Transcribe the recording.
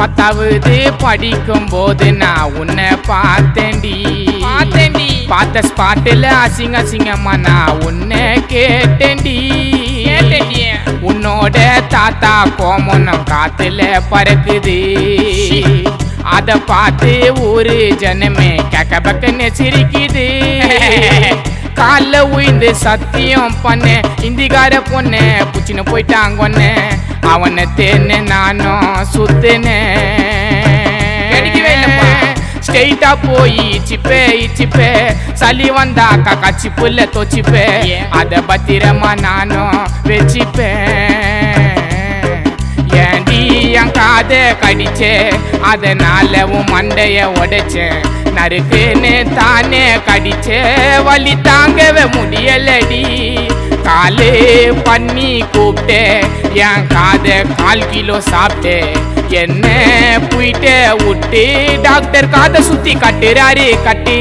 பத்தாவது படிக்கும் போது நான் உன்னை பார்த்தேன்டி பார்த்த ஸ்பாட்டில் அசிங்க அசிங்கம்மா நான் உன்னை கேட்டேன்டி உன்னோட தாத்தா கோமனம் காத்துல பறக்குது அத பார்த்து ஊரு ஜனமே கக்க பக்கன்னு சிரிக்குது கால உயிந்து சத்தியம் பண்ண இந்திகார பொண்ணு புச்சின்னு போயிட்டாங்கொன்னு அவனை தேன்னு நானும் சுத்துனேன் ஸ்ட்ரெயிட்டா போய் இச்சிப்பே சளி வந்தா கச்சி புல்ல தோச்சிப்பே அத பத்திரமா நானும் வச்சிப்பேன் ஏண்டி என் காத கடிச்சே அதனால உன் மண்டைய உடைச்சேன் நறுக்குன்னு தானே கடிச்சே வலி தாங்கவே முடியலடி காலே பண்ணி கூப்பிட்டே என் காத 1/4 கிலோ சாப்பிட்டே என்ன போயிட்டே விட்டு டாக்டர் காதை சுத்தி கட்டுறாரு கட்டி